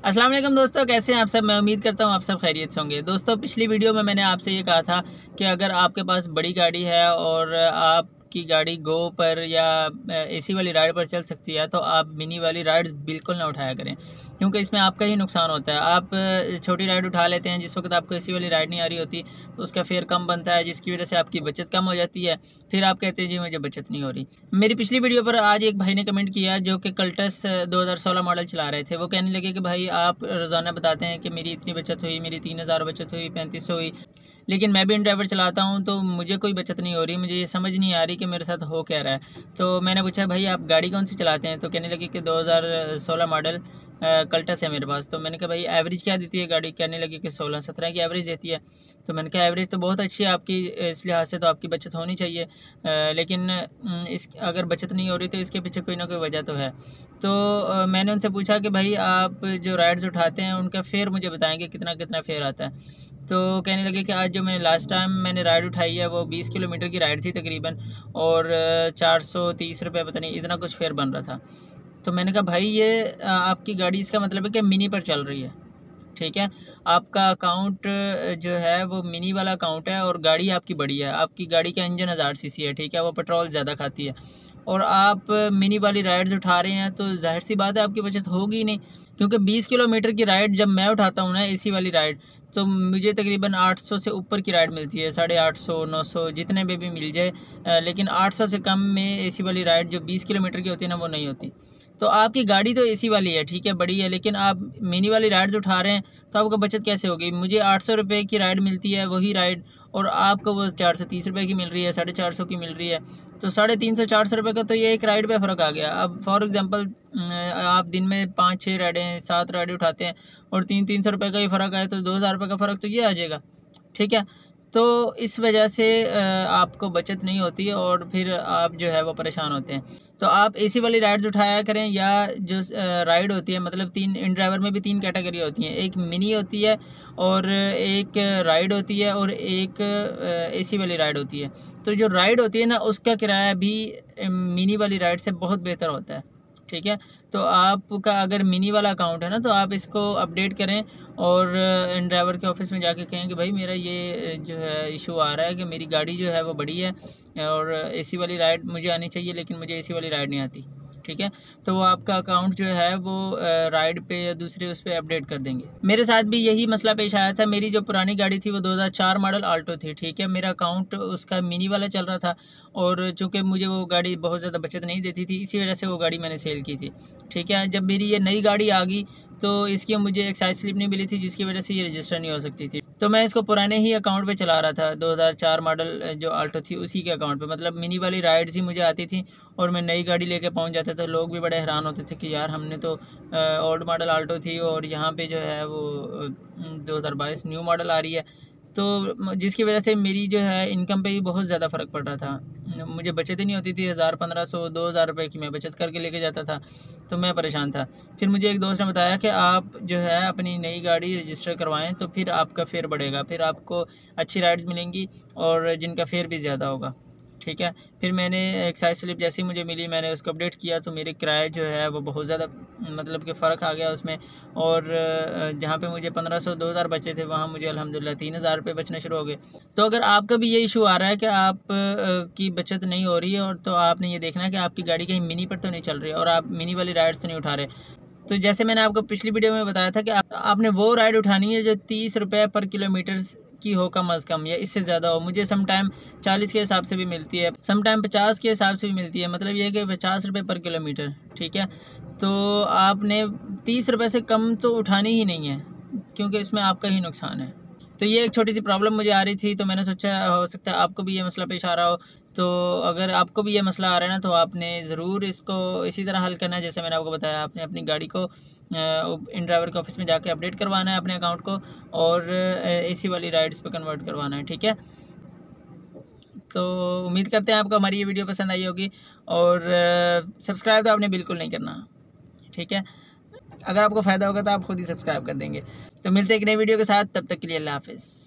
अस्सलाम वालेकुम दोस्तों, कैसे हैं आप सब। मैं उम्मीद करता हूँ आप सब खैरियत से होंगे। दोस्तों, पिछली वीडियो में मैंने आपसे ये कहा था कि अगर आपके पास बड़ी गाड़ी है और आपकी गाड़ी गो पर या एसी वाली राइड पर चल सकती है तो आप मिनी वाली राइड्स बिल्कुल ना उठाया करें, क्योंकि इसमें आपका ही नुकसान होता है। आप छोटी राइड उठा लेते हैं जिस वक्त आपको एसी वाली राइड नहीं आ रही होती, तो उसका फेयर कम बनता है, जिसकी वजह से आपकी बचत कम हो जाती है। फिर आप कहते हैं जी मुझे बचत नहीं हो रही। मेरी पिछली वीडियो पर आज एक भाई ने कमेंट किया जो कि कल्टस 2016 मॉडल चला रहे थे। वो कहने लगे कि भाई आप रोज़ाना बताते हैं कि मेरी इतनी बचत हुई, मेरी 3000 बचत हुई, 3500 हुई, लेकिन मैं भी इन ड्राइवर चलाता हूं तो मुझे कोई बचत नहीं हो रही, मुझे ये समझ नहीं आ रही कि मेरे साथ हो क्या रहा है। तो मैंने पूछा भाई आप गाड़ी कौन सी चलाते हैं, तो कहने लगे कि 2016 मॉडल कल्टस है मेरे पास। तो मैंने कहा भाई एवरेज क्या देती है गाड़ी, कहने लगी कि 16-17 की एवरेज देती है। तो मैंने कहा एवरेज तो बहुत अच्छी है आपकी, इस लिहाज से तो आपकी बचत होनी चाहिए, लेकिन इस अगर बचत नहीं हो रही तो इसके पीछे कोई ना कोई वजह तो है। तो मैंने उनसे पूछा कि भाई आप जो राइड्स उठाते हैं उनका फेयर मुझे बताएंगे कितना कितना फेयर आता है। तो कहने लगे कि आज जो मैंने लास्ट टाइम मैंने राइड उठाई है वो 20 किलोमीटर की राइड थी तकरीबन, और 430 रुपये पता नहीं इतना कुछ फेयर बन रहा था। तो मैंने कहा भाई ये आपकी गाड़ी, इसका मतलब है कि मिनी पर चल रही है, ठीक है। आपका अकाउंट जो है वो मिनी वाला अकाउंट है और गाड़ी आपकी बड़ी है। आपकी गाड़ी का इंजन 1000 सीसी है, ठीक है, वो पेट्रोल ज़्यादा खाती है, और आप मिनी वाली राइड्स उठा रहे हैं तो जाहिर सी बात है आपकी बचत होगी ही नहीं। क्योंकि 20 किलोमीटर की राइड जब मैं उठाता हूँ ना एसी वाली राइड, तो मुझे तकरीबन 800 से ऊपर की राइड मिलती है, 850 900 जितने में भी मिल जाए, लेकिन 800 से कम में एसी वाली राइड जो 20 किलोमीटर की होती है ना वो नहीं होती। तो आपकी गाड़ी तो एसी वाली है, ठीक है, बड़ी है, लेकिन आप मिनी वाली राइड्स उठा रहे हैं तो आपको बचत कैसे होगी। मुझे 800 रुपये की राइड मिलती है वही राइड, और आपको वो 430 रुपये की मिल रही है, 450 की मिल रही है। तो 350 400 रुपये का तो ये एक राइड पे फ़र्क आ गया। अब फॉर एग्जांपल आप दिन में 5-6 राइडें 7 राइडें उठाते हैं और 300 रुपये का ही फ़र्क आए तो 2000 रुपये का फ़र्क तो ये आ जाएगा, ठीक है। तो इस वजह से आपको बचत नहीं होती और फिर आप जो है वो परेशान होते हैं। तो आप एसी वाली राइड्स उठाया करें, या जो राइड होती है, मतलब तीन, इन ड्राइवर में भी 3 कैटेगरी होती हैं, एक मिनी होती है और एक राइड होती है और एक एसी वाली राइड होती है। तो जो राइड होती है ना उसका किराया भी मिनी वाली राइड से बहुत बेहतर होता है, ठीक है। तो आपका अगर मिनी वाला अकाउंट है ना तो आप इसको अपडेट करें और इन ड्राइवर के ऑफिस में जाके कहें कि भाई मेरा ये जो है इशू आ रहा है कि मेरी गाड़ी जो है वो बड़ी है और एसी वाली राइड मुझे आनी चाहिए, लेकिन मुझे एसी वाली राइड नहीं आती, ठीक है। तो वो आपका अकाउंट जो है वो राइड पे या दूसरे उस पर अपडेट कर देंगे। मेरे साथ भी यही मसला पेश आया था। मेरी जो पुरानी गाड़ी थी वो 2004 मॉडल आल्टो थी, ठीक है। मेरा अकाउंट उसका मिनी वाला चल रहा था, और चूँकि मुझे वो गाड़ी बहुत ज़्यादा बचत नहीं देती थी, इसी वजह से वो गाड़ी मैंने सेल की थी, ठीक है। जब मेरी ये नई गाड़ी आ गई तो इसकी मुझे एक्साइज स्लिप नहीं मिली थी, जिसकी वजह से ये रजिस्टर नहीं हो सकती थी। तो मैं इसको पुराने ही अकाउंट पे चला रहा था, 2004 मॉडल जो आल्टो थी उसी के अकाउंट पे, मतलब मिनी वाली राइड्स ही मुझे आती थी और मैं नई गाड़ी लेके पहुंच जाता था। लोग भी बड़े हैरान होते थे कि यार हमने तो ओल्ड मॉडल आल्टो थी और यहाँ पे जो है वो 2022 न्यू मॉडल आ रही है। तो जिसकी वजह से मेरी जो है इनकम पे भी बहुत ज़्यादा फ़र्क पड़ रहा था। मुझे बचत ही नहीं होती थी, 1000 1500 2000 रुपये की मैं बचत करके लेके जाता था, तो मैं परेशान था। फिर मुझे एक दोस्त ने बताया कि आप जो है अपनी नई गाड़ी रजिस्टर करवाएं तो फिर आपका फेयर बढ़ेगा, फिर आपको अच्छी राइड्स मिलेंगी और जिनका फेयर भी ज़्यादा होगा, ठीक है। फिर मैंने एक्साइज स्लिप जैसे ही मुझे मिली मैंने उसको अपडेट किया तो मेरे किराए जो है वो बहुत ज़्यादा, मतलब कि फ़र्क आ गया उसमें, और जहाँ पे मुझे 1500 2000 बचे थे वहाँ मुझे अल्हम्दुलिल्लाह 3000 रुपये बचने शुरू हो गए। तो अगर आपका भी ये इशू आ रहा है कि आप की बचत नहीं हो रही है, और तो आपने ये देखना है कि आपकी गाड़ी कहीं मिनी पर तो नहीं चल रही है और आप मिनी वाली राइड्स तो नहीं उठा रहे। तो जैसे मैंने आपको पिछली वीडियो में बताया था कि आपने वो राइड उठानी है जो 30 रुपये पर किलोमीटर की हो कम अज़ कम, या इससे ज़्यादा हो। मुझे सम टाइम 40 के हिसाब से भी मिलती है, सम टाइम 50 के हिसाब से भी मिलती है, मतलब ये कि 50 रुपये पर किलोमीटर, ठीक है। तो आपने 30 रुपये से कम तो उठानी ही नहीं है, क्योंकि इसमें आपका ही नुकसान है। तो ये एक छोटी सी प्रॉब्लम मुझे आ रही थी, तो मैंने सोचा हो सकता है आपको भी ये मसला पेश आ रहा हो। तो अगर आपको भी ये मसला आ रहा है ना तो आपने ज़रूर इसको इसी तरह हल करना है जैसे मैंने आपको बताया। आपने अपनी गाड़ी को इन ड्राइवर के ऑफिस में जाके अपडेट करवाना है अपने अकाउंट को, और एसी वाली राइड्स पे कन्वर्ट करवाना है, ठीक है। तो उम्मीद करते हैं आपको हमारी ये वीडियो पसंद आई होगी, और सब्सक्राइब तो आपने बिल्कुल नहीं करना, ठीक है। अगर आपको फ़ायदा होगा तो आप खुद ही सब्सक्राइब कर देंगे। तो मिलते हैं एक नई वीडियो के साथ, तब तक के लिए अल्लाह हाफ़िज़।